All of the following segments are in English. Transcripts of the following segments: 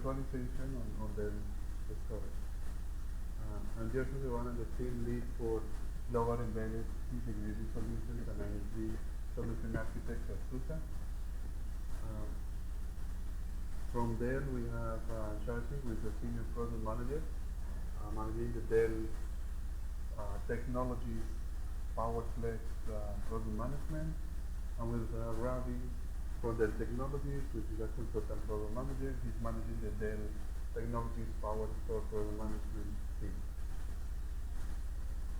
Virtualization on Dell Storage. I'm Joseph, one of the team lead for global embedded integrated solutions and ISV solution architect at SUSE. From there, we have Shashi, who is the senior product manager, managing the Dell Technologies PowerFlex product management. And with Ravi from Dell Technologies, which is a consultant program manager. He's managing the Dell Technologies PowerStore program management team.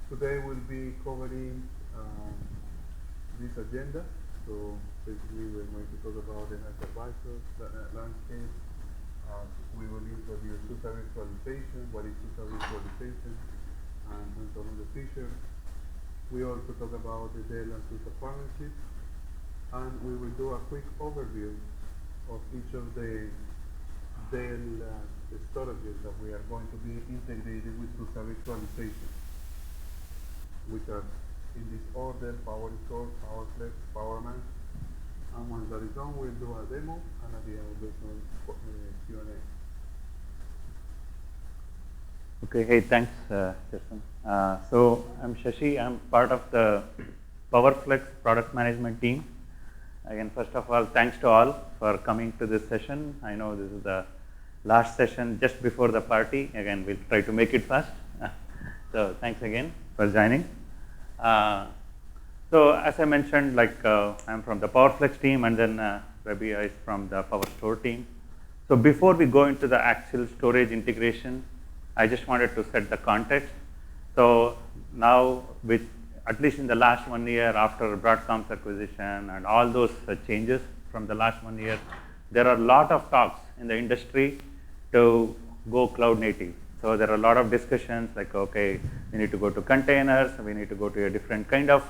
Today we'll be covering this agenda. So basically we're going to talk about the hypervisor landscape. We will introduce SUSE Virtualization, what is SUSE Virtualization, and some of the features. We also talk about the Dell and SUSE partnership. And we will do a quick overview of each of the Dell storages that we are going to be integrated with SUSE Virtualization, which are in this order: PowerStore, PowerFlex, PowerMax. And once that is done, we'll do a demo, and at the end we'll do some Q&A. Okay, hey, thanks, Justin. So I'm Shashi. I'm part of the PowerFlex product management team. Again, first of all, thanks to all for coming to this session. I know this is the last session just before the party. Again, we'll try to make it fast. So thanks again for joining. So as I mentioned, I'm from the PowerFlex team, and then Rabi is from the PowerStore team. So before we go into the actual storage integration, I just wanted to set the context. So now, with at least in the last 1 year after Broadcom's acquisition and all those changes from the last 1 year, there are a lot of talks in the industry to go cloud native. So there are a lot of discussions like, okay, we need to go to containers, we need to go to a different kind of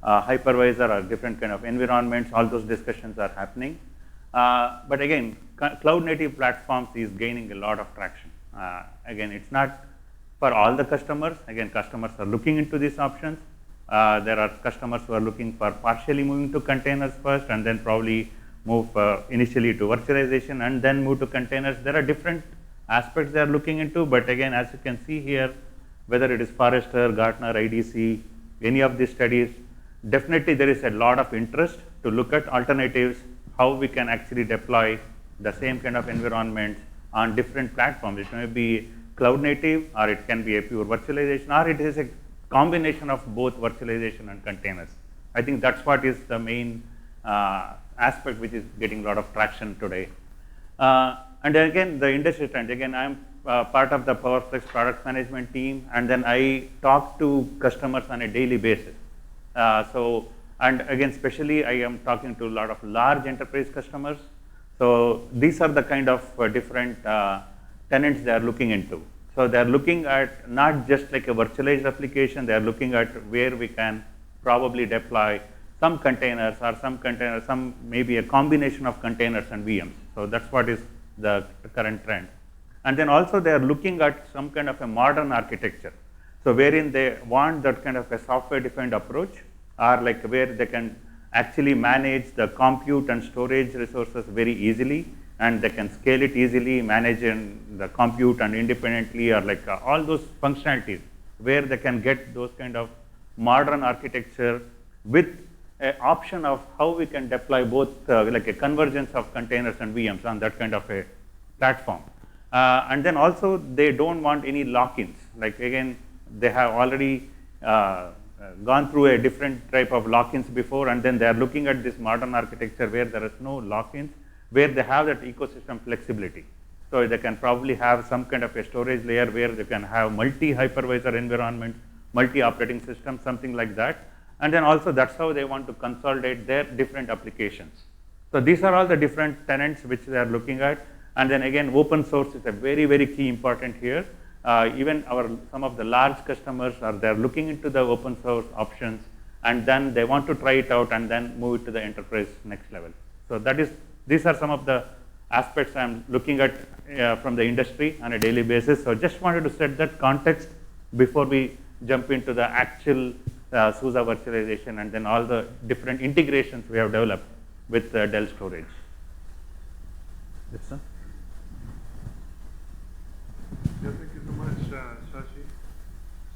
hypervisor or different kind of environments. All those discussions are happening. But again, cloud native platforms is gaining a lot of traction. Again, it's not for all the customers. Again, customers are looking into these options. There are customers who are looking for partially moving to containers first, and then probably move initially to virtualization and then move to containers. There are different aspects they are looking into, but again, as you can see here, whether it is Forrester, Gartner, IDC, any of these studies, definitely there is a lot of interest to look at alternatives, how we can actually deploy the same kind of environments on different platforms. It may be cloud native, or it can be a pure virtualization, or it is a combination of both virtualization and containers. I think that's what is the main aspect which is getting a lot of traction today. And again, the industry trend. Again, I'm part of the PowerFlex product management team, and then I talk to customers on a daily basis. And again, especially I am talking to a lot of large enterprise customers. So these are the kind of different tenants they are looking into. So they are looking at not just like a virtualized application, they are looking at where we can probably deploy some containers or some maybe a combination of containers and VMs. So that's what is the current trend. And then also they are looking at some kind of a modern architecture. So wherein they want that kind of a software-defined approach, or like where they can actually manage the compute and storage resources very easily, and they can scale it easily, manage the compute and independently, or like all those functionalities, where they can get those kind of modern architecture with an option of how we can deploy both like a convergence of containers and VMs on that kind of a platform. And then also they don't want any lock-ins. Like again, they have already gone through a different type of lock-ins before, and then they are looking at this modern architecture where there is no lock-ins, where they have that ecosystem flexibility. So they can probably have some kind of a storage layer where they can have multi-hypervisor environment, multi-operating system, something like that. And then also that's how they want to consolidate their different applications. So these are all the different tenants which they are looking at. And then again, open source is a very, very key important here. Even some of the large customers they're looking into the open source options, and then they want to try it out and then move it to the enterprise next level. So these are some of the aspects I'm looking at from the industry on a daily basis. So just wanted to set that context before we jump into the actual SUSE virtualization and then all the different integrations we have developed with Dell Storage. Yes, sir?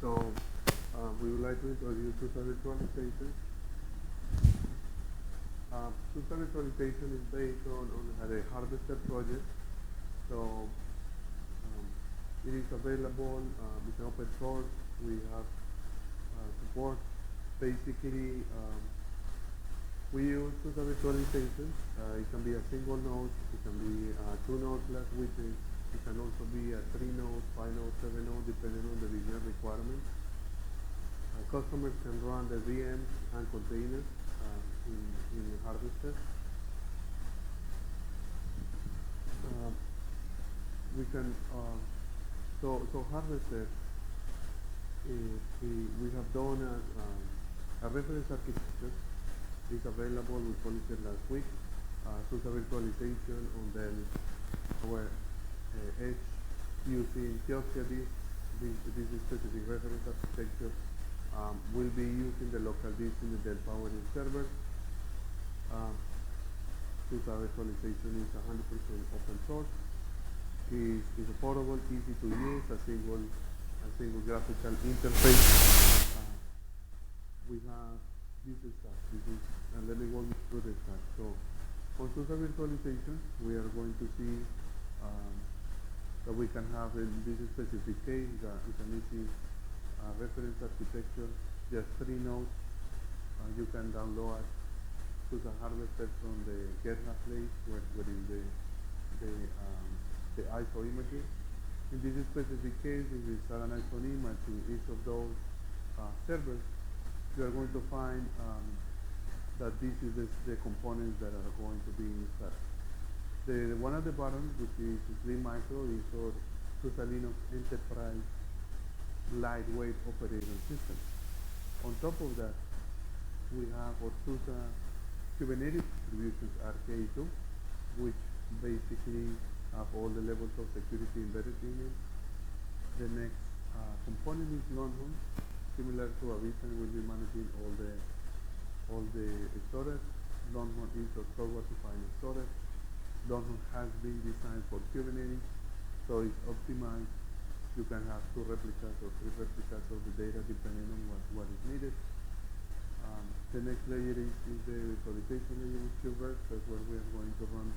So we would like to introduce SUSE Virtualization. SUSE Virtualization is based on a harvester project. So it is available, it's an open source. We have support. Basically, we use SUSE Virtualization. It can be a single node, it can be 2 node class widgets, it can also be a 3 node, 5 node, 7 node, depending on the business requirements. Customers can run the VMs and containers in Harvester. We can so Harvester we have done a reference architecture. It's available. We published it last week. SUSE Virtualization on Dell our edge using just this specific reference architecture. We'll be using the local disk in the Dell PowerMax server. SUSE Virtualization is 100% open source. It's affordable, easy to use, a single graphical interface. We have this is and let me walk you through the stack. So for SUSE Virtualization, we are going to see that we can have in this specific case it's an easy reference architecture, just 3 nodes. You can download SUSE Harvester from the GitHub place where is the ISO images. In this specific case, if you install an ISO image in each of those servers, you are going to find that this is the components that are going to be installed. The one at the bottom, which is Slim Micro, is our SUSE Linux Enterprise lightweight operating system. On top of that, we have our SUSE Kubernetes distributions RK2, which basically have all the levels of security embedded in it. The next component is Longhorn, similar to Avista, will be managing all the storage. Longhorn is our software-defined storage. Longhorn has been designed for Kubernetes, so it's optimized. You can have 2 replicas or 3 replicas of the data depending on what is needed. The next layer is the virtualization layer with KubeVirt. That's where we are going to run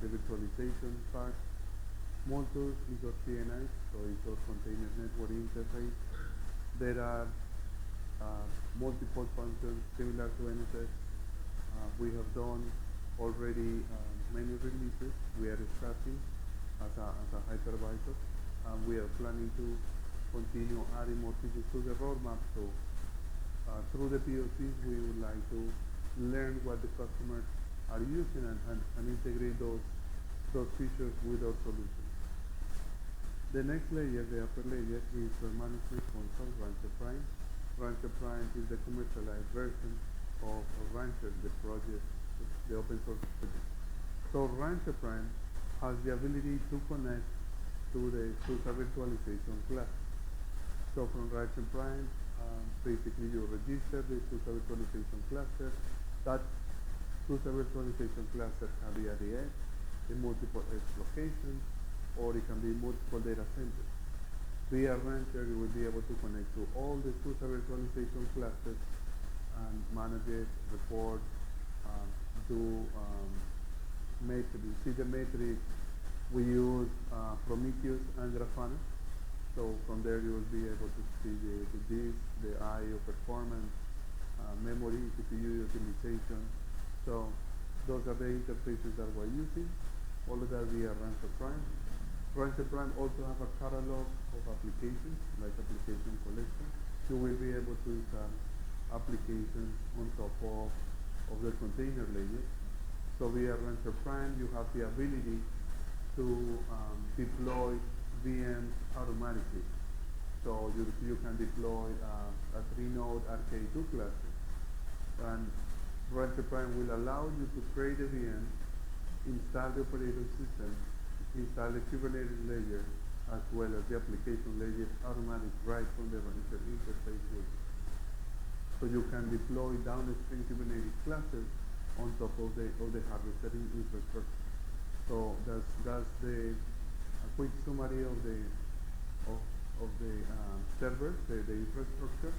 the virtualization part. Multus is our CNI, so it's our container network interface. There are multiple functions similar to NSX. We have done already many releases. We are starting as a hypervisor, and we are planning to continue adding more features to the roadmap. So through the POCs, we would like to learn what the customers are using and integrate those features with our solution. The next layer, the upper layer, is the management console, Rancher Prime. Rancher Prime is the commercialized version of Rancher, the project, the open source project. So Rancher Prime has the ability to connect to the SUSE Virtualization class. So from Rancher Prime, basically you register the SUSE Virtualization cluster. That SUSE Virtualization cluster can be at the edge, in multiple edge locations, or it can be multiple data centers. Via Rancher, you will be able to connect to all the SUSE Virtualization clusters and manage it, report, do matrix. You see the matrix, we use Prometheus and Grafana. So from there you will be able to see the disk, the I/O performance, memory, CPU utilization. So those are the interfaces that we're using. All of that via Rancher Prime. Rancher Prime also have a catalog of applications, like application collection. You will be able to install applications on top of the container layer. So via Rancher Prime, you have the ability to deploy VMs automatically. So you can deploy a 3-node RK2 cluster. And Rancher Prime will allow you to create a VM, install the operating system, install the Kubernetes layer, as well as the application layer automatic right from the Rancher interface. So you can deploy downstream Kubernetes clusters on top of the Harvester infrastructure. So that's a quick summary of servers, the infrastructure,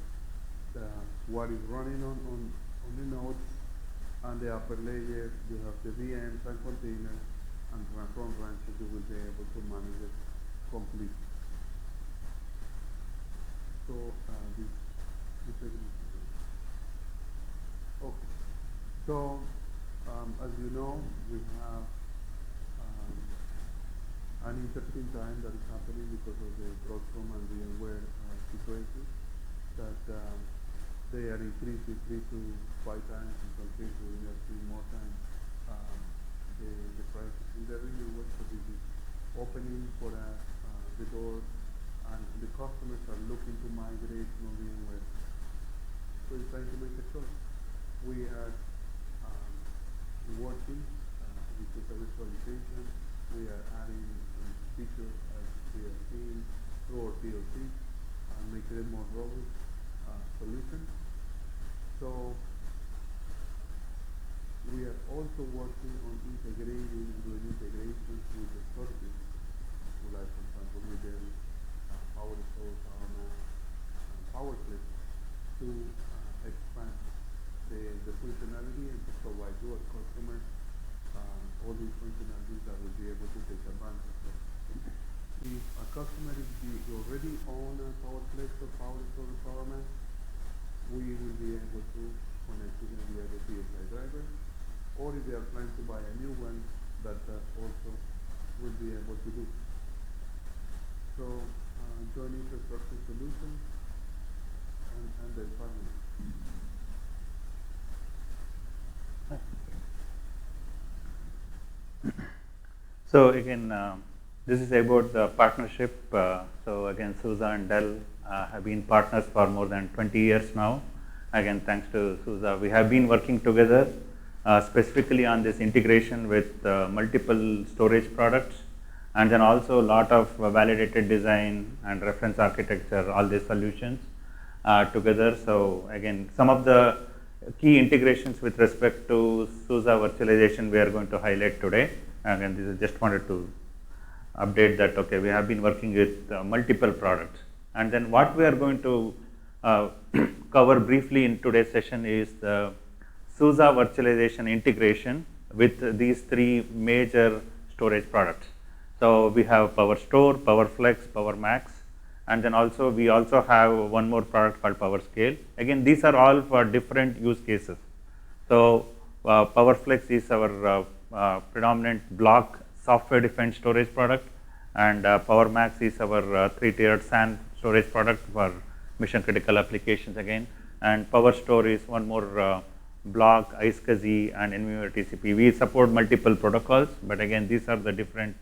what is running on the nodes, and the upper layer you have the VMs and containers, and from branches you will be able to manage it completely. So this okay. So as you know, we have an interesting time that is happening because of the Broadcom and VMware situation, that they are increasing 3 to 5 times, in some cases we are seeing more times, the prices in the renewal. So this is opening for us the doors, and the customers are looking to migrate from VMware. So it's time to make a choice. We are working with SUSE Virtualization. We are adding features as we are seeing through our PLC and make it a more robust solution. So we are also working on integrating and doing integrations with the sources, like for example with the PowerStore, PowerMax, and PowerFlex, to expand the functionality and to provide to our customers all these functionalities that will be able to take advantage of. If a customer is already on a PowerFlex or PowerStore or PowerMax, we will be able to connect to them via the PSI driver, or if they are planning to buy a new one, that also will be able to do. So joint infrastructure solutions and then partners. So again, this is about the partnership. So again, SUSE and Dell have been partners for more than 20 years now. Again, thanks to SUSE, we have been working together specifically on this integration with multiple storage products, and then also a lot of validated design and reference architecture, all these solutions together. So again, some of the key integrations with respect to SUSE Virtualization we are going to highlight today. Again, this is just wanted to update that, okay, we have been working with multiple products. And then what we are going to cover briefly in today's session is the SUSE Virtualization integration with these 3 major storage products. So we have PowerStore, PowerFlex, PowerMax, and then also we also have one more product called PowerScale. Again, these are all for different use cases. So PowerFlex is our predominant block software-defined storage product, and PowerMax is our 3-tiered SAN storage product for mission-critical applications again, and PowerStore is one more block, iSCSI, and NVMe TCP. We support multiple protocols, but again, these are the different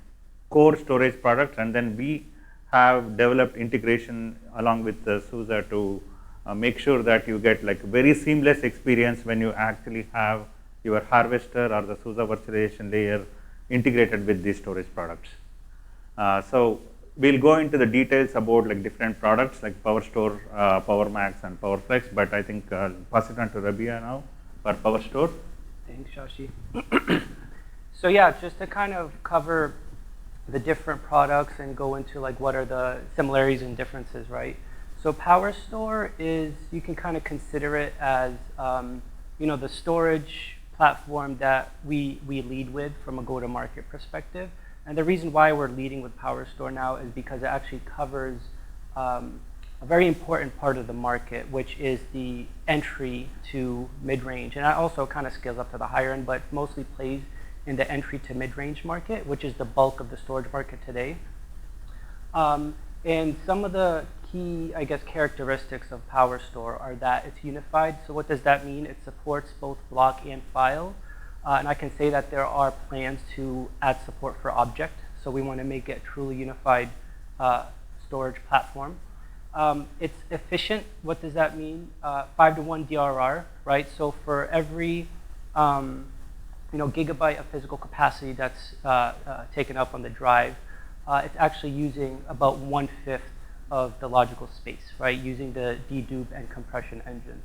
core storage products, and then we have developed integration along with the SUSE to make sure that you get like very seamless experience when you actually have your harvester or the SUSE virtualization layer integrated with these storage products. So we'll go into the details about like different products like PowerStore, PowerMax, and PowerFlex, but I think I'll pass it on to Rabia now for PowerStore. Thanks, Shashi. So yeah, just to kind of cover the different products and go into like what are the similarities and differences, right? So PowerStore is, you can kind of consider it as you know, the storage platform that we lead with from a go-to-market perspective. And the reason why we're leading with PowerStore now is because it actually covers a very important part of the market, which is the entry to mid-range. And that also kind of scales up to the higher end, but mostly plays in the entry to mid-range market, which is the bulk of the storage market today. And some of the key, I guess, characteristics of PowerStore are that it's unified. So what does that mean? It supports both block and file. And I can say that there are plans to add support for object. So we want to make it a truly unified storage platform. It's efficient. What does that mean? 5-to-1 DRR, right? So for every gigabyte of physical capacity that's taken up on the drive, it's actually using about 1/5 of the logical space, right? Using the dedupe and compression engines.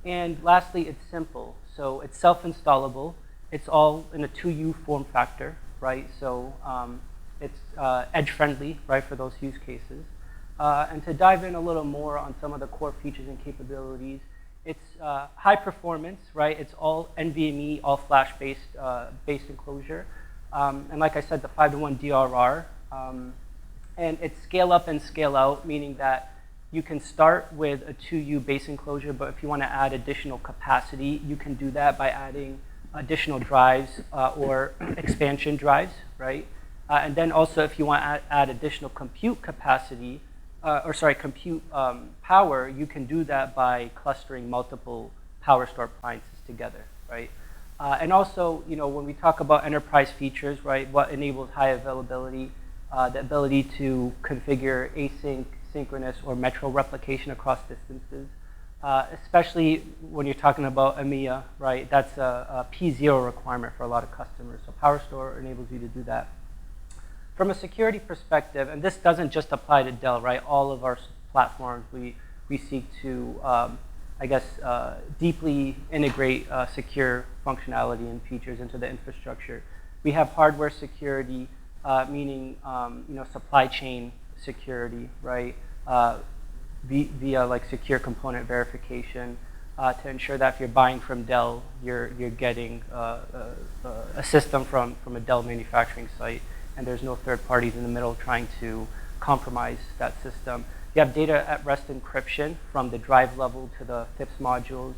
And lastly, it's simple. So it's self-installable. It's all in a 2U form factor, right? So it's edge-friendly, right, for those use cases. And to dive in a little more on some of the core features and capabilities, it's high performance, right? It's all NVMe, all flash-based based enclosure. And like I said, the 5-to-1 DRR. And it's scale up and scale out, meaning that you can start with a 2U base enclosure, but if you want to add additional capacity, you can do that by adding additional drives or expansion drives, right? And then also if you want to add additional compute capacity, compute power, you can do that by clustering multiple PowerStore appliances together, right? And also, when we talk about enterprise features, right, what enables high availability, the ability to configure async, synchronous, or metro replication across distances, especially when you're talking about EMEA, right? That's a P0 requirement for a lot of customers. So PowerStore enables you to do that. From a security perspective, and this doesn't just apply to Dell, right? All of our platforms, we seek to, deeply integrate secure functionality and features into the infrastructure. We have hardware security, meaning supply chain security, right? Via like secure component verification to ensure that if you're buying from Dell, you're getting a system from a Dell manufacturing site, and there's no third parties in the middle trying to compromise that system. You have data at rest encryption from the drive level to the FIPS modules.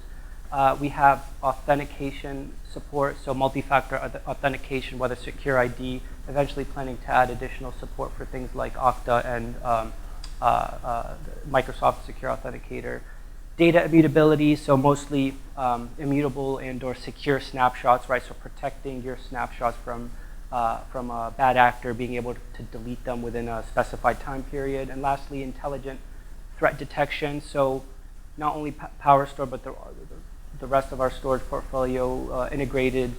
We have authentication support, so multi-factor authentication, whether secure ID, eventually planning to add additional support for things like Okta and Microsoft Secure Authenticator. Data immutability, so mostly immutable and or secure snapshots, right? So protecting your snapshots from a bad actor being able to delete them within a specified time period. And lastly, intelligent threat detection. So not only PowerStore, but the rest of our storage portfolio integrated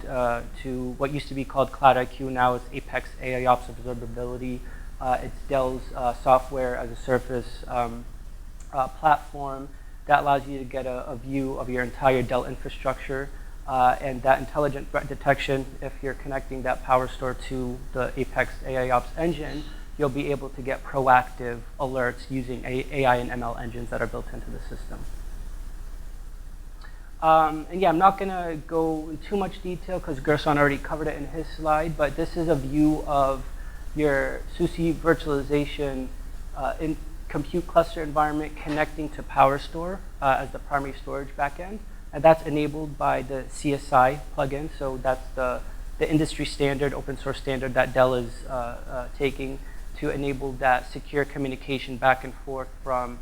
to what used to be called Cloud IQ, now is Apex AIOps Observability. It's Dell's software as a service platform that allows you to get a view of your entire Dell infrastructure. And that intelligent threat detection, if you're connecting that PowerStore to the Apex AIOps engine, you'll be able to get proactive alerts using AI and ML engines that are built into the system. And yeah, I'm not going to go in too much detail because Gerson already covered it in his slide, but this is a view of your SUSE Virtualization in compute cluster environment connecting to PowerStore as the primary storage backend. And that's enabled by the CSI plugin. So that's the industry standard, open source standard that Dell is taking to enable that secure communication back and forth from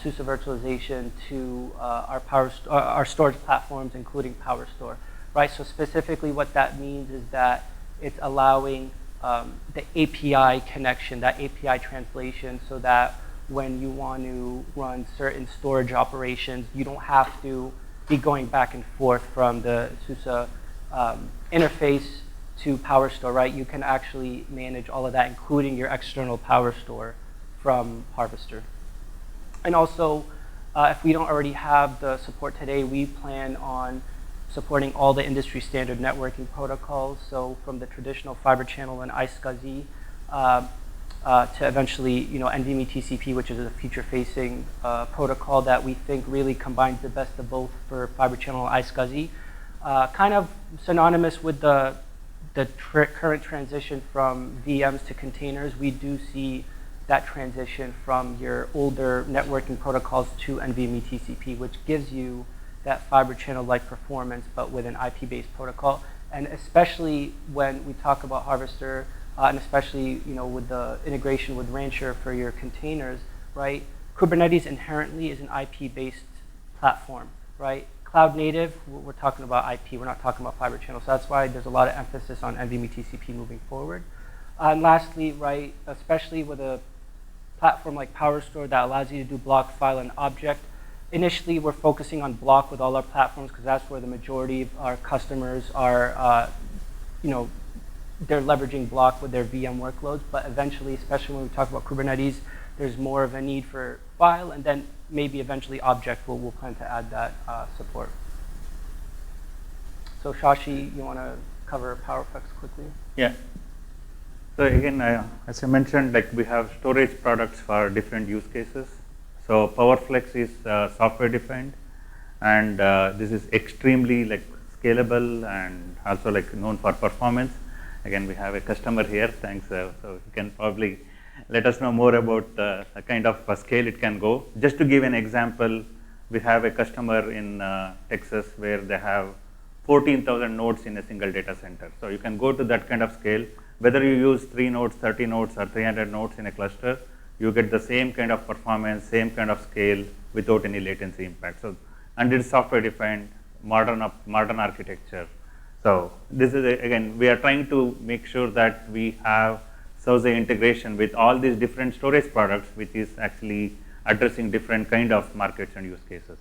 SUSE Virtualization to our storage platforms, including PowerStore, right? So specifically what that means is that it's allowing the API connection, that API translation, so that when you want to run certain storage operations, you don't have to be going back and forth from the SUSE interface to PowerStore, right? You can actually manage all of that, including your external PowerStore from Harvester. And also, if we don't already have the support today, we plan on supporting all the industry standard networking protocols. So from the traditional fiber channel and iSCSI to eventually, NVMe TCP, which is a future-facing protocol that we think really combines the best of both for fiber channel and iSCSI. Kind of synonymous with the current transition from VMs to containers. We do see that transition from your older networking protocols to NVMe TCP, which gives you that fiber channel-like performance, but with an IP-based protocol. And especially when we talk about Harvester, and especially with the integration with Rancher for your containers, right? Kubernetes inherently is an IP-based platform, right? Cloud native, we're talking about IP, we're not talking about fiber channel. So that's why there's a lot of emphasis on NVMe TCP moving forward. And lastly, right, especially with a platform like PowerStore that allows you to do block, file, and object. Initially, we're focusing on block with all our platforms because that's where the majority of our customers are, they're leveraging block with their VM workloads. But eventually, especially when we talk about Kubernetes, there's more of a need for file, and then maybe eventually object. We'll plan to add that support. So Shashi, you want to cover PowerFlex quickly? Yeah. So again, as I mentioned, like we have storage products for different use cases. So PowerFlex is software defined, and this is extremely like scalable and also like known for performance. Again, we have a customer here. Thanks. So you can probably let us know more about the kind of scale it can go. Just to give an example, we have a customer in Texas where they have 14,000 nodes in a single data center. So you can go to that kind of scale. Whether you use 3 nodes, 30 nodes, or 300 nodes in a cluster, you get the same kind of performance, same kind of scale without any latency impact. So, and it's software defined, modern architecture. So this is again, we are trying to make sure that we have SUSE integration with all these different storage products, which is actually addressing different kind of markets and use cases.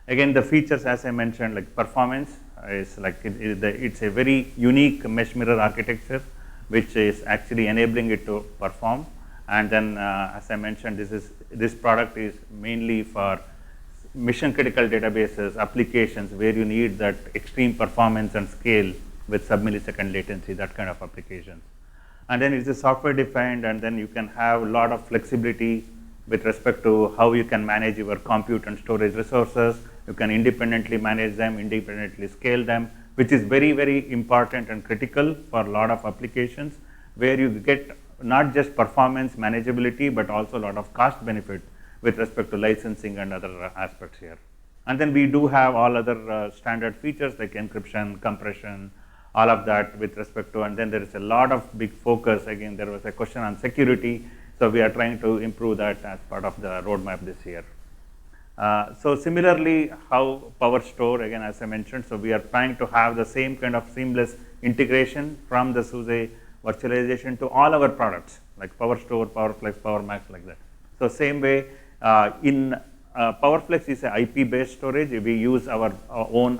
Again, the features, as I mentioned, like performance is like it's a very unique mesh mirror architecture, which is actually enabling it to perform. And then, as I mentioned, this product is mainly for mission critical databases, applications where you need that extreme performance and scale with sub-millisecond latency, that kind of applications. And then it's a software defined, and then you can have a lot of flexibility with respect to how you can manage your compute and storage resources. You can independently manage them, independently scale them, which is very, very important and critical for a lot of applications where you get not just performance manageability, but also a lot of cost benefit with respect to licensing and other aspects here. And then we do have all other standard features like encryption, compression, all of that with respect to, and then there is a lot of big focus. Again, there was a question on security, so we are trying to improve that as part of the roadmap this year. So similarly, how PowerStore, again, as I mentioned, so we are trying to have the same kind of seamless integration from the SUSE virtualization to all our products, like PowerStore, PowerFlex, PowerMax, like that. So same way, in PowerFlex is an IP-based storage. We use our own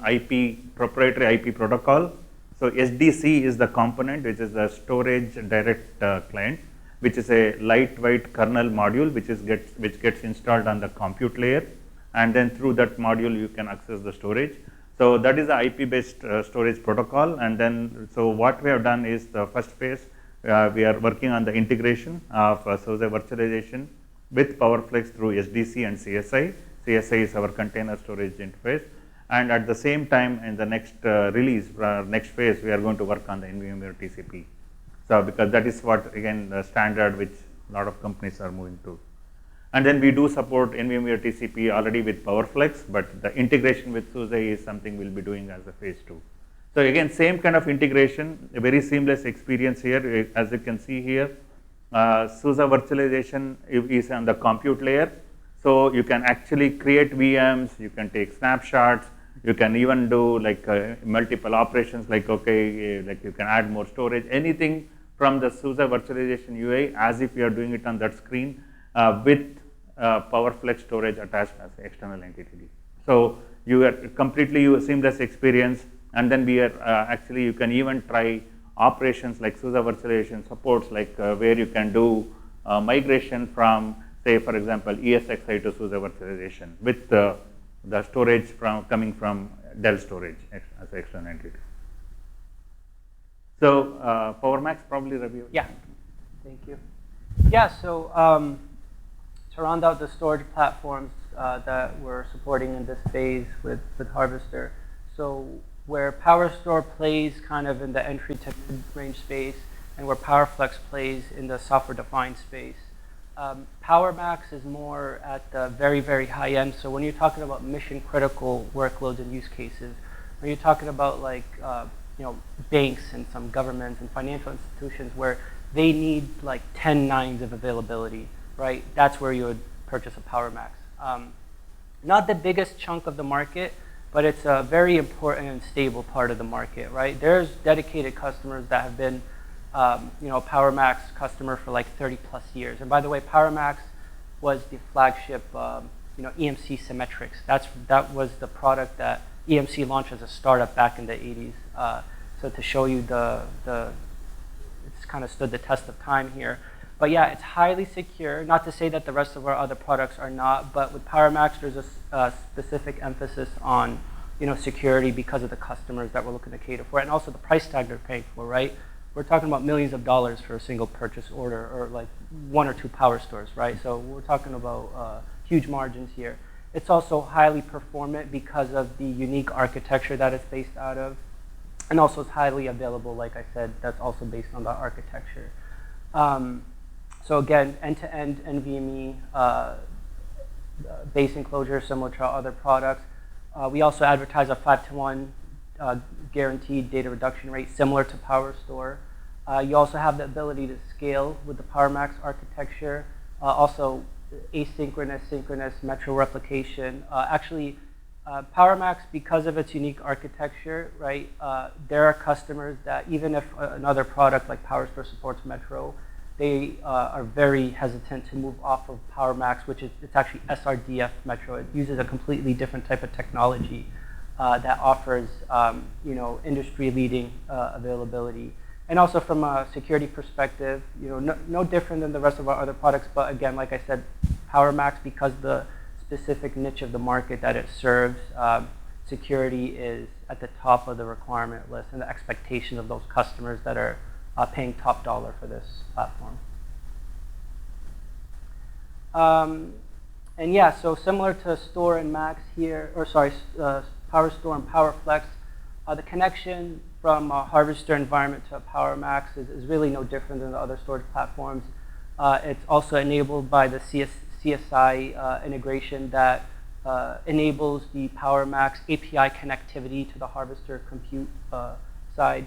proprietary IP protocol. So SDC is the component, which is the storage direct client, which is a lightweight kernel module, which gets installed on the compute layer, and then through that module you can access the storage. So that is the IP-based storage protocol. And then, so what we have done is the first phase, we are working on the integration of SUSE virtualization with PowerFlex through SDC and CSI. CSI is our container storage interface. And at the same time, in the next release, next phase, we are going to work on the NVMe TCP. So because that is what, again, the standard which a lot of companies are moving to. And then we do support NVMe TCP already with PowerFlex, but the integration with SUSE is something we'll be doing as a phase 2. So again, same kind of integration, a very seamless experience here. As you can see here, SUSE virtualization is on the compute layer. So you can actually create VMs, you can take snapshots, you can even do like multiple operations, like like you can add more storage, anything from the SUSE virtualization UI as if you are doing it on that screen with PowerFlex storage attached as external entity. So you are completely seamless experience, and then we are actually you can even try operations like SUSE virtualization supports, like where you can do migration from, say, for example, ESXi to SUSE virtualization with the storage coming from Dell Storage as an external entity. So PowerMax probably review. Yeah, thank you. Yeah, so to round out the storage platforms that we're supporting in this phase with Harvester, so where PowerStore plays kind of in the entry to mid-range space, and where PowerFlex plays in the software-defined space. PowerMax is more at the very, very high end. So when you're talking about mission-critical workloads and use cases, when you're talking about like banks and some governments and financial institutions where they need like 10 nines of availability, right? That's where you would purchase a PowerMax. Not the biggest chunk of the market, but it's a very important and stable part of the market, right? There's dedicated customers that have been PowerMax customer for like 30 plus years. And by the way, PowerMax was the flagship, EMC Symmetrics. That was the product that EMC launched as a startup back in the 80s. So to show you it's kind of stood the test of time here. But yeah, it's highly secure. Not to say that the rest of our other products are not, but with PowerMax, there's a specific emphasis on security because of the customers that we're looking to cater for, and also the price tag they're paying for, right? we're talking about millions of dollars for a single purchase order, or like 1 or 2 PowerStores, right? So we're talking about huge margins here. It's also highly performant because of the unique architecture that it's based out of. And also it's highly available, like I said, that's also based on the architecture. So again, end-to-end NVMe base enclosure, similar to our other products. We also advertise a 5-to-1 guaranteed data reduction rate, similar to PowerStore. You also have the ability to scale with the PowerMax architecture. Also, asynchronous, synchronous metro replication. Actually, PowerMax, because of its unique architecture, right, there are customers that even if another product like PowerStore supports metro, they are very hesitant to move off of PowerMax, which is it's actually SRDF metro. It uses a completely different type of technology that offers industry-leading availability. And also from a security perspective, no different than the rest of our other products. But again, like I said, PowerMax, because the specific niche of the market that it serves, security is at the top of the requirement list and the expectation of those customers that are paying top dollar for this platform. And yeah, so similar to Store and Max here, or sorry, PowerStore and PowerFlex, the connection from a Harvester environment to a PowerMax is really no different than the other storage platforms. It's also enabled by the CSI integration that enables the PowerMax API connectivity to the Harvester compute side.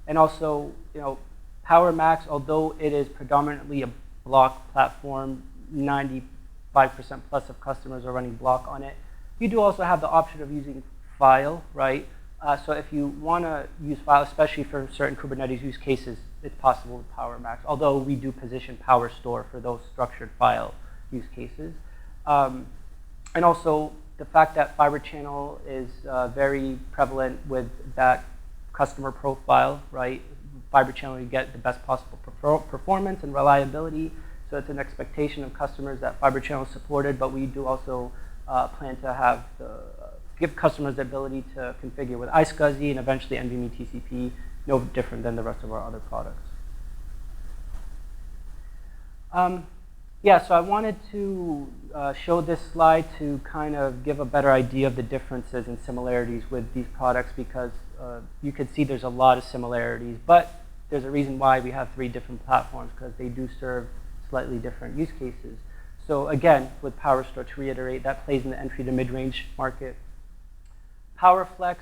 And also, PowerMax, although it is predominantly a block platform, 95% plus of customers are running block on it. You do also have the option of using file, right? So if you want to use file, especially for certain Kubernetes use cases, it's possible with PowerMax, although we do position PowerStore for those structured file use cases. And also the fact that Fiber Channel is very prevalent with that customer profile, right? Fiber Channel, you get the best possible performance and reliability. So it's an expectation of customers that Fiber Channel is supported, but we do also plan to have give customers the ability to configure with iSCSI and eventually NVMe TCP, no different than the rest of our other products. Yeah, so I wanted to show this slide to kind of give a better idea of the differences and similarities with these products, because you can see there's a lot of similarities, but there's a reason why we have 3 different platforms, because they do serve slightly different use cases. So again, with PowerStore, to reiterate, that plays in the entry to mid-range market. PowerFlex,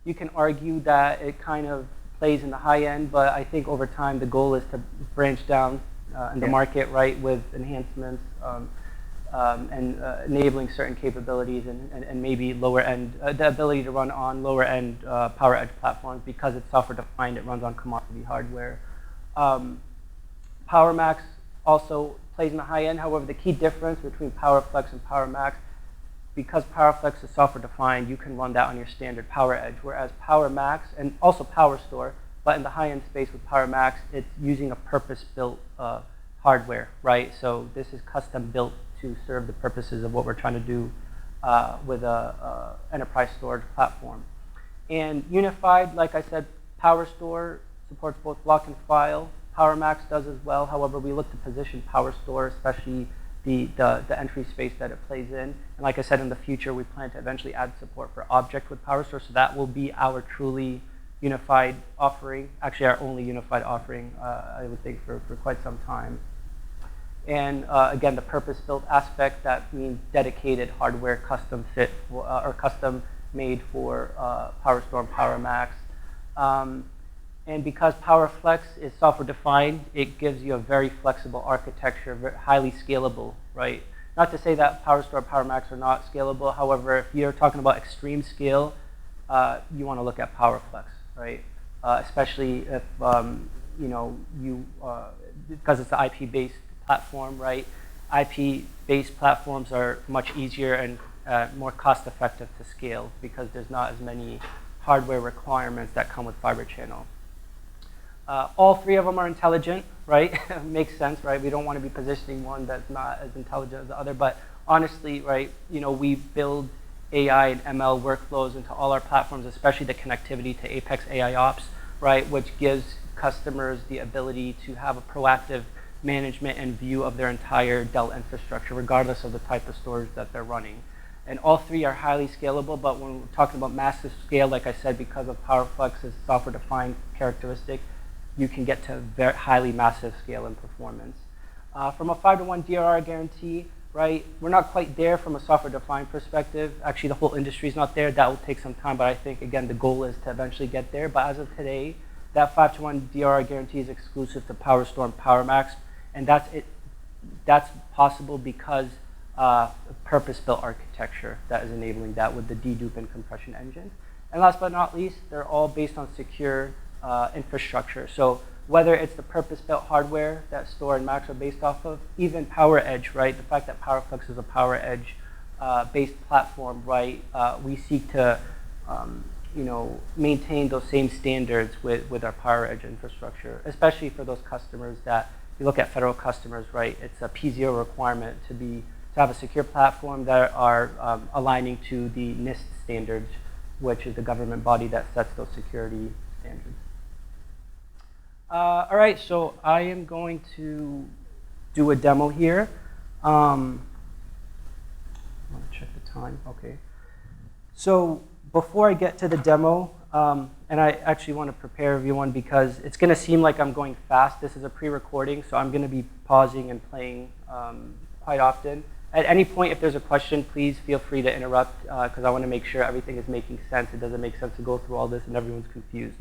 you can argue that it kind of plays in the high end, but I think over time the goal is to branch down in the market, right, with enhancements and enabling certain capabilities and maybe lower end, the ability to run on lower end Power Edge platforms. Because it's software defined, it runs on commodity hardware. PowerMax also plays in the high end. However, the key difference between PowerFlex and PowerMax, because PowerFlex is software defined, you can run that on your standard Power Edge, whereas PowerMax and also PowerStore, but in the high end space with PowerMax, it's using a purpose-built hardware, right? So this is custom built to serve the purposes of what we're trying to do with a enterprise storage platform. And unified, like I said, PowerStore supports both block and file. PowerMax does as well. However, we look to position PowerStore, especially the entry space that it plays in. And like I said, in the future, we plan to eventually add support for object with PowerStore. So that will be our truly unified offering, actually our only unified offering, I would think, for quite some time. And again, the purpose-built aspect, that means dedicated hardware custom fit for, or custom made for PowerStore and PowerMax. And because PowerFlex is software-defined, it gives you a very flexible architecture, highly scalable, right? Not to say that PowerStore and PowerMax are not scalable. However, if you're talking about extreme scale, you want to look at PowerFlex, right? Especially if because it's an IP-based platform, right? IP-based platforms are much easier and more cost-effective to scale because there's not as many hardware requirements that come with Fiber Channel. All 3 of them are intelligent, right? Makes sense, right? We don't want to be positioning one that's not as intelligent as the other, but honestly, right, we build AI and ML workflows into all our platforms, especially the connectivity to Apex AI Ops, right, which gives customers the ability to have a proactive management and view of their entire Dell infrastructure, regardless of the type of storage that they're running. And all three are highly scalable, but when we're talking about massive scale, like I said, because of PowerFlex's software-defined characteristic, you can get to very highly massive scale and performance. From a 5-to-1 DRR guarantee, right, we're not quite there from a software-defined perspective. Actually, the whole industry is not there. That will take some time, but I think, again, the goal is to eventually get there. But as of today, that 5-to-1 DRR guarantee is exclusive to PowerStore and PowerMax, and that's possible because purpose-built architecture that is enabling that with the dedupe and compression engine. And last but not least, they're all based on secure infrastructure. So whether it's the purpose-built hardware that Store and Max are based off of, even PowerEdge, right? The fact that PowerFlex is a PowerEdge based platform, right? We seek to maintain those same standards with our PowerEdge infrastructure, especially for those customers that, if you look at federal customers, right? It's a P0 requirement to have a secure platform that are aligning to the NIST standards, which is the government body that sets those security standards. All right, so I am going to do a demo here. I want to check the time. Okay. So before I get to the demo, and I actually want to prepare everyone because it's going to seem like I'm going fast. This is a pre-recording, so I'm going to be pausing and playing quite often. At any point, if there's a question, please feel free to interrupt because I want to make sure everything is making sense. It doesn't make sense to go through all this and everyone's confused.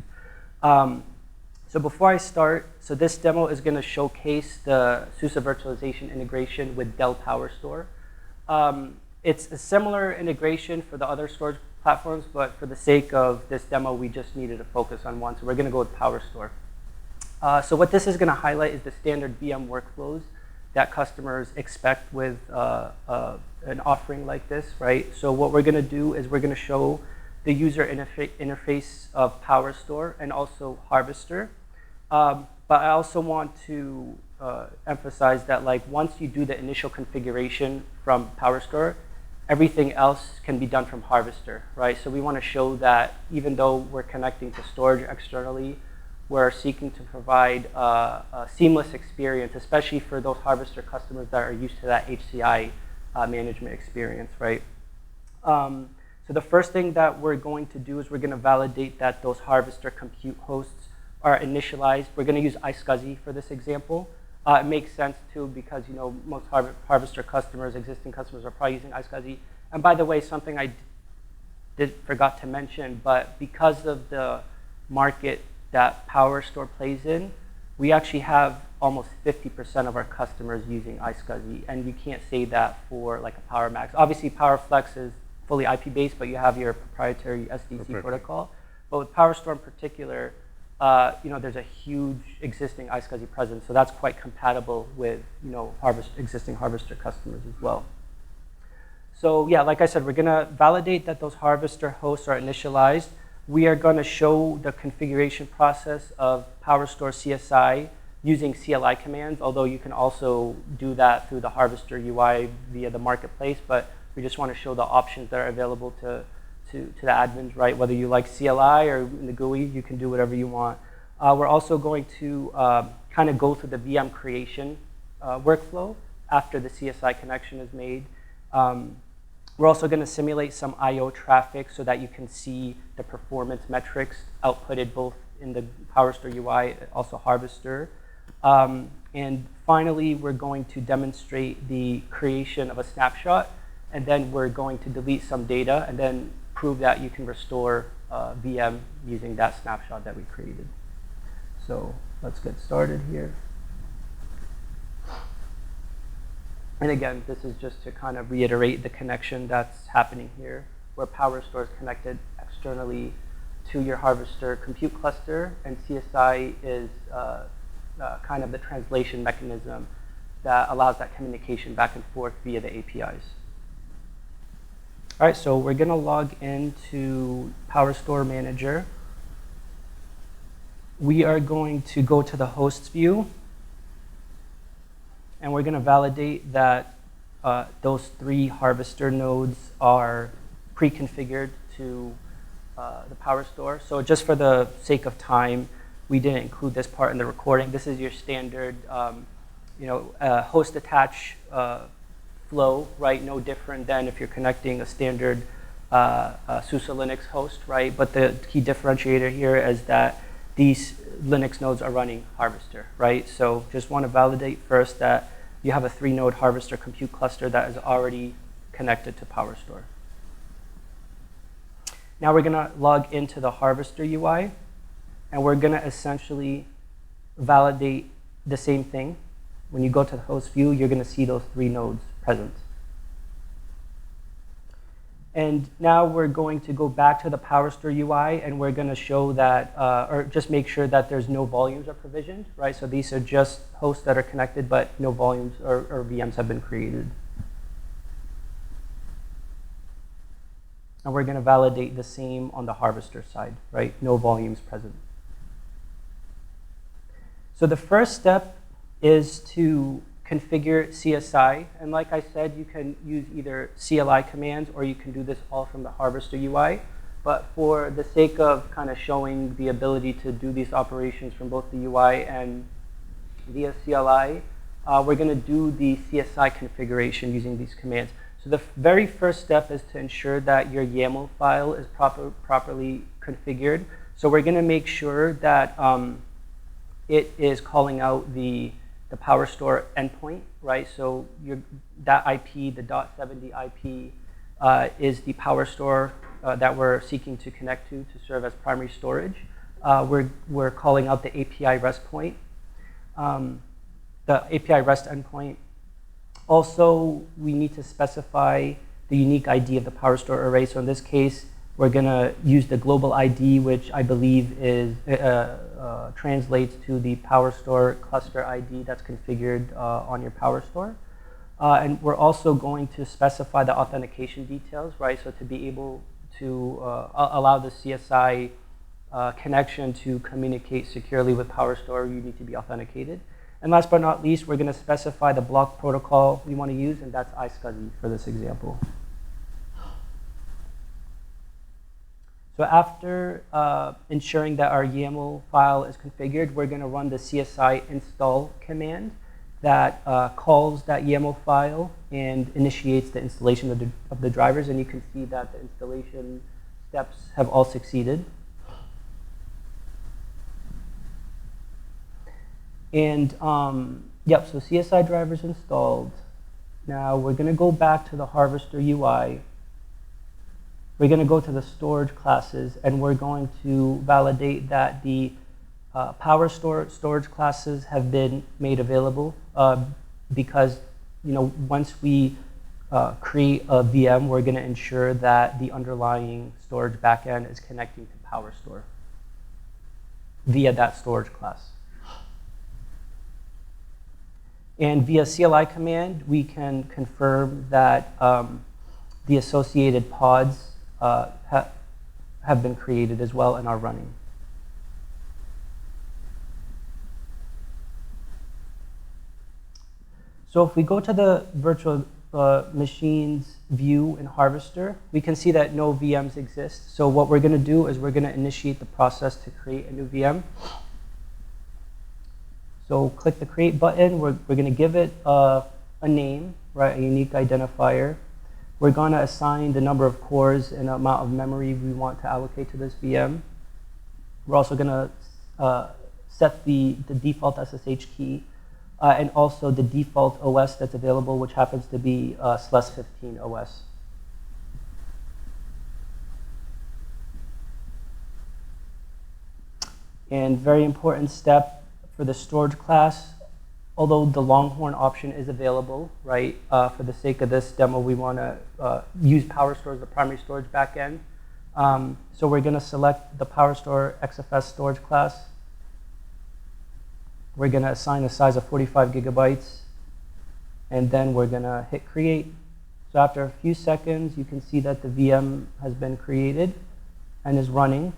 So before I start, so this demo is going to showcase the SUSE Virtualization integration with Dell PowerStore. It's a similar integration for the other storage platforms, but for the sake of this demo, we just needed to focus on one. So we're going to go with PowerStore. So what this is going to highlight is the standard VM workflows that customers expect with an offering like this, right? So what we're going to do is we're going to show the user interface of PowerStore and also Harvester. But I also want to emphasize that once you do the initial configuration from PowerStore, everything else can be done from Harvester, right? So we want to show that even though we're connecting to storage externally, we're seeking to provide a seamless experience, especially for those Harvester customers that are used to that HCI management experience, right? So the first thing that we're going to do is we're going to validate that those Harvester compute hosts are initialized. We're going to use iSCSI for this example. It makes sense too because most Harvester customers, existing customers, are probably using iSCSI. And by the way, something I forgot to mention, but because of the market that PowerStore plays in, we actually have almost 50% of our customers using iSCSI, and you can't say that for like a PowerMax. Obviously, PowerFlex is fully IP-based, but you have your proprietary SDC protocol. But with PowerStore in particular, there's a huge existing iSCSI presence, so that's quite compatible with existing Harvester customers as well. So yeah, like I said, we're going to validate that those Harvester hosts are initialized. We are going to show the configuration process of PowerStore CSI using CLI commands, although you can also do that through the Harvester UI via the marketplace, but we just want to show the options that are available to the admins, right? Whether you like CLI or in the GUI, you can do whatever you want. We're also going to kind of go through the VM creation workflow after the CSI connection is made. We're also going to simulate some I/O traffic so that you can see the performance metrics outputted both in the PowerStore UI, also Harvester. And finally, we're going to demonstrate the creation of a snapshot, and then we're going to delete some data and then prove that you can restore VM using that snapshot that we created. So let's get started here. And again, this is just to kind of reiterate the connection that's happening here, where PowerStore is connected externally to your Harvester compute cluster, and CSI is kind of the translation mechanism that allows that communication back and forth via the APIs. All right, so we're going to log into PowerStore Manager. We are going to go to the hosts view, and we're going to validate that those 3 Harvester nodes are pre-configured to the PowerStore. So just for the sake of time, we didn't include this part in the recording. This is your standard, host attach flow, right? No different than if you're connecting a standard SUSE Linux host, right? But the key differentiator here is that these Linux nodes are running Harvester, right? So just want to validate first that you have a 3-node Harvester compute cluster that is already connected to PowerStore. Now we're going to log into the Harvester UI, and we're going to essentially validate the same thing. When you go to the host view, you're going to see those 3 nodes present. And now we're going to go back to the PowerStore UI, and we're going to show that, or just make sure that there's no volumes are provisioned, right? So these are just hosts that are connected, but no volumes or VMs have been created. And we're going to validate the same on the Harvester side, right? No volumes present. So the first step is to configure CSI. And like I said, you can use either CLI commands, or you can do this all from the Harvester UI. But for the sake of kind of showing the ability to do these operations from both the UI and via CLI, we're going to do the CSI configuration using these commands. So the very first step is to ensure that your YAML file is properly configured. So we're going to make sure that it is calling out the PowerStore endpoint, right? So that IP, the .70 IP, is the PowerStore that we're seeking to connect to serve as primary storage. We're calling out the API REST point, the API REST endpoint. Also, we need to specify the unique ID of the PowerStore array. So in this case, we're going to use the global ID, which I believe is translates to the PowerStore cluster ID that's configured on your PowerStore. And we're also going to specify the authentication details, right? So to be able to allow the CSI connection to communicate securely with PowerStore, you need to be authenticated. And last but not least, we're going to specify the block protocol we want to use, and that's iSCSI for this example. So after ensuring that our YAML file is configured, we're going to run the CSI install command that calls that YAML file and initiates the installation of the drivers. And you can see that the installation steps have all succeeded. And yep, so CSI drivers installed. Now we're going to go back to the Harvester UI. We're going to go to the storage classes, and we're going to validate that the PowerStore storage classes have been made available because once we create a VM, we're going to ensure that the underlying storage backend is connecting to PowerStore via that storage class. And via CLI command, we can confirm that the associated pods have been created as well and are running. So if we go to the virtual machines view in Harvester, we can see that no VMs exist. So what we're going to do is we're going to initiate the process to create a new VM. So click the create button. We're going to give it a name, right, a unique identifier. We're going to assign the number of cores and the amount of memory we want to allocate to this VM. We're also going to set the default SSH key and also the default OS that's available, which happens to be SLES15 OS. And very important step for the storage class, although the Longhorn option is available, right? For the sake of this demo, we want to use PowerStore as the primary storage backend. So we're going to select the PowerStore XFS storage class. We're going to assign a size of 45 gigabytes, and then we're going to hit create. So after a few seconds, you can see that the VM has been created and is running.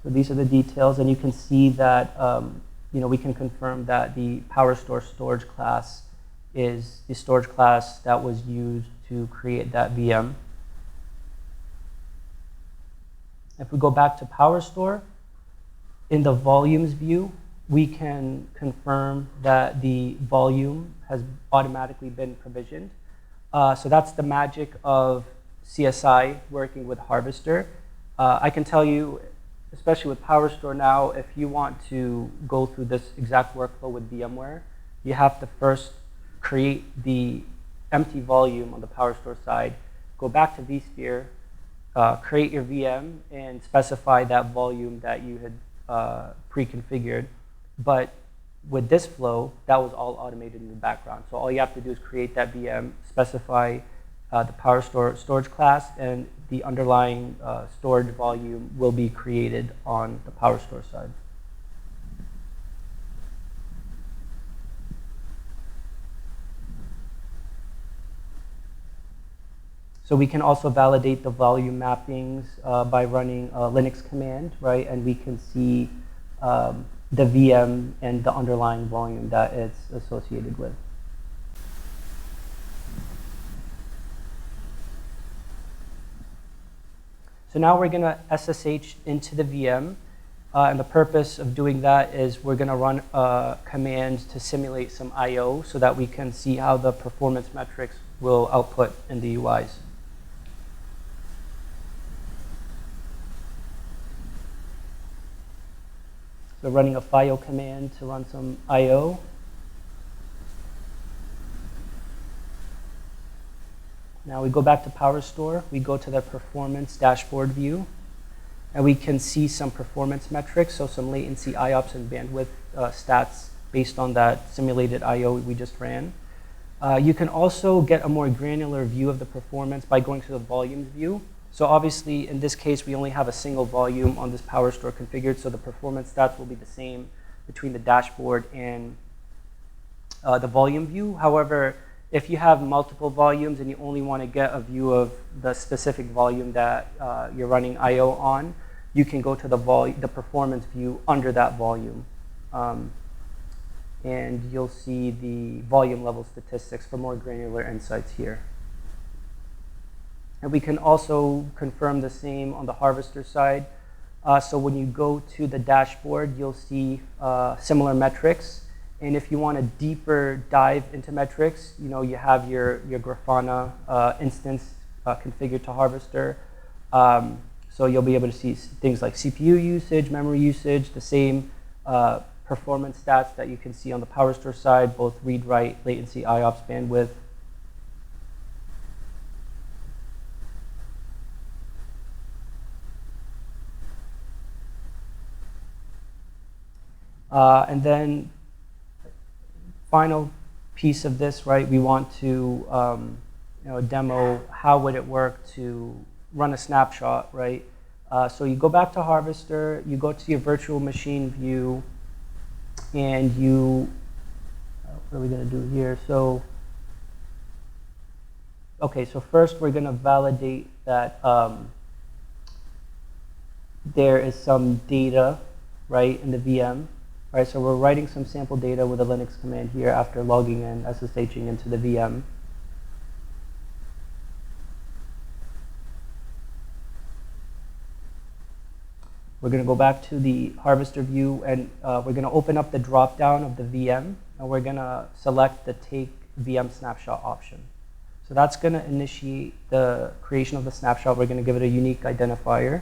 So these are the details, and you can see that we can confirm that the PowerStore storage class is the storage class that was used to create that VM. If we go back to PowerStore, in the volumes view, we can confirm that the volume has automatically been provisioned. So that's the magic of CSI working with Harvester. I can tell you, especially with PowerStore now, if you want to go through this exact workflow with VMware, you have to first create the empty volume on the PowerStore side, go back to vSphere, create your VM, and specify that volume that you had pre-configured. But with this flow, that was all automated in the background. So all you have to do is create that VM, specify the PowerStore storage class, and the underlying storage volume will be created on the PowerStore side. So we can also validate the volume mappings by running a Linux command, right? And we can see the VM and the underlying volume that it's associated with. So now we're going to SSH into the VM. And the purpose of doing that is we're going to run a command to simulate some I/O so that we can see how the performance metrics will output in the UIs. So running a FIO command to run some I/O. Now we go back to PowerStore. We go to the performance dashboard view. And we can see some performance metrics, so some latency, IOPS, and bandwidth stats based on that simulated I/O we just ran. You can also get a more granular view of the performance by going to the volumes view. So obviously, in this case, we only have a single volume on this PowerStore configured, so the performance stats will be the same between the dashboard and the volume view. However, if you have multiple volumes and you only want to get a view of the specific volume that you're running I/O on, you can go to the performance view under that volume. And you'll see the volume level statistics for more granular insights here. And we can also confirm the same on the Harvester side. So when you go to the dashboard, you'll see similar metrics. And if you want a deeper dive into metrics, you have your Grafana instance configured to Harvester. So you'll be able to see things like CPU usage, memory usage, the same performance stats that you can see on the PowerStore side, both read-write, latency, IOPS, bandwidth. And then final piece of this, right? We want to demo how would it work to run a snapshot, right? So you go back to Harvester, you go to your virtual machine view, and what are we going to do here? So, okay, so first we're going to validate that there is some data, right, in the VM. Right, so we're writing some sample data with a Linux command here after logging in, SSHing into the VM. We're going to go back to the Harvester view, and we're going to open up the drop-down of the VM, and we're going to select the Take VM Snapshot option. So that's going to initiate the creation of the snapshot. We're going to give it a unique identifier.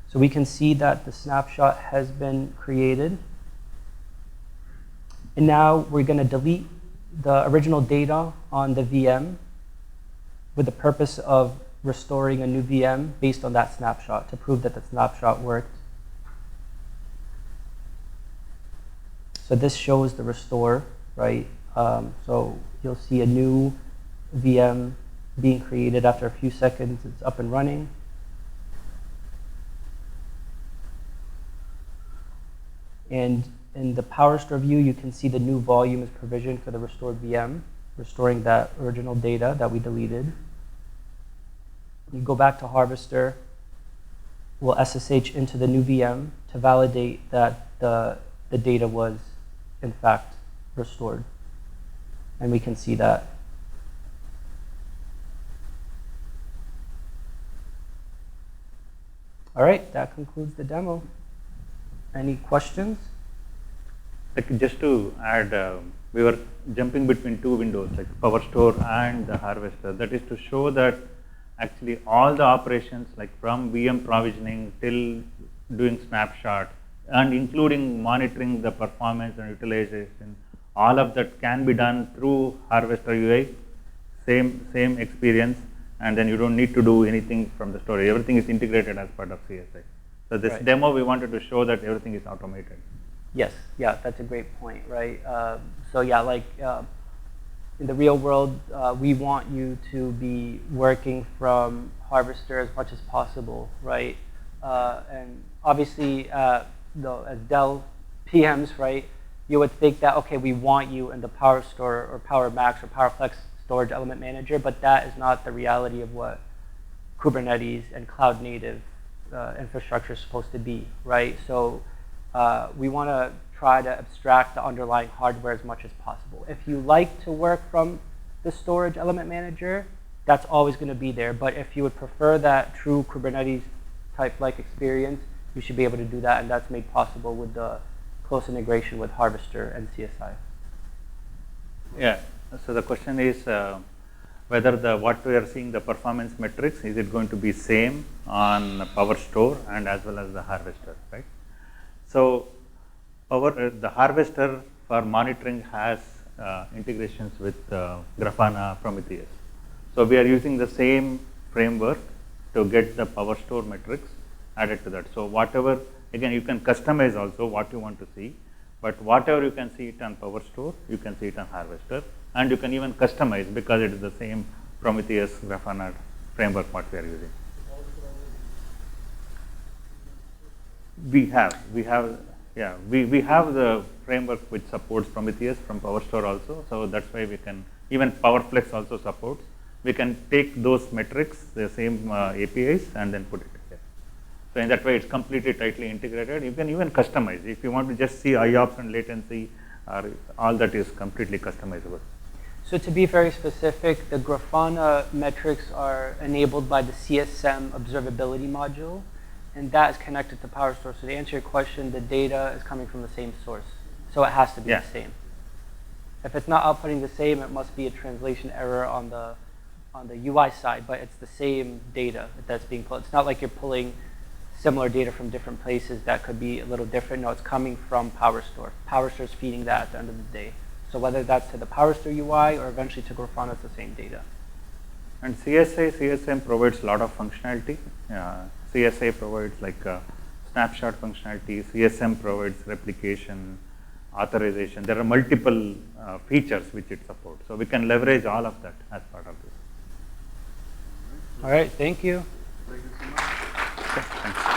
So we can see that the snapshot has been created. And now we're going to delete the original data on the VM with the purpose of restoring a new VM based on that snapshot to prove that the snapshot worked. So this shows the restore, right? So you'll see a new VM being created after a few seconds. It's up and running. And in the PowerStore view, you can see the new volume is provisioned for the restored VM, restoring that original data that we deleted. You go back to Harvester, we'll SSH into the new VM to validate that the data was, in fact, restored. and we can see that. All right, that concludes the demo. Any questions? Like just to add, we were jumping between two windows, like PowerStore and the harvester. That is to show that actually all the operations, like from VM provisioning till doing snapshot, and including monitoring the performance and utilization, all of that can be done through Harvester UI, same experience, and then you don't need to do anything from the storage. Everything is integrated as part of CSI. So this demo, we wanted to show that everything is automated. Yes, yeah, that's a great point, right? So yeah, like in the real world, we want you to be working from Harvester as much as possible, right? And obviously, as Dell PMs, right, you would think that, okay, we want you in the PowerStore or PowerMax or PowerFlex storage element manager, but that is not the reality of what Kubernetes and cloud native infrastructure is supposed to be, right? So we want to try to abstract the underlying hardware as much as possible. If you like to work from the storage element manager, that's always going to be there. But if you would prefer that true Kubernetes type-like experience, you should be able to do that, and that's made possible with the close integration with Harvester and CSI. Yeah. So the question is whether what we are seeing, the performance metrics, is it going to be same on PowerStore and as well as the harvester, right? So the harvester for monitoring has integrations with Grafana Prometheus. So we are using the same framework to get the PowerStore metrics added to that. So whatever, again, you can customize also what you want to see, but whatever you can see it on PowerStore, you can see it on harvester, and you can even customize because it is the same Prometheus Grafana framework what we are using. We have the framework which supports Prometheus from PowerStore also, so that's why we can, even PowerFlex also supports. We can take those metrics, the same APIs, and then put it here. So in that way, it's completely tightly integrated. You can even customize. If you want to just see IOPS and latency, all that is completely customizable. So to be very specific, the Grafana metrics are enabled by the CSM observability module, and that is connected to PowerStore. So to answer your question, the data is coming from the same source. So it has to be the same. If it's not outputting the same, it must be a translation error on the UI side, but it's the same data that's being pulled. It's not like you're pulling similar data from different places that could be a little different. No, it's coming from PowerStore. PowerStore is feeding that at the end of the day. So whether that's to the PowerStore UI or eventually to Grafana, it's the same data. And CSM provides a lot of functionality. CSA provides like snapshot functionality. CSM provides replication, authorization. There are multiple features which it supports. So we can leverage all of that as part of this. All right, thank you. Thank you so much. Okay, thanks.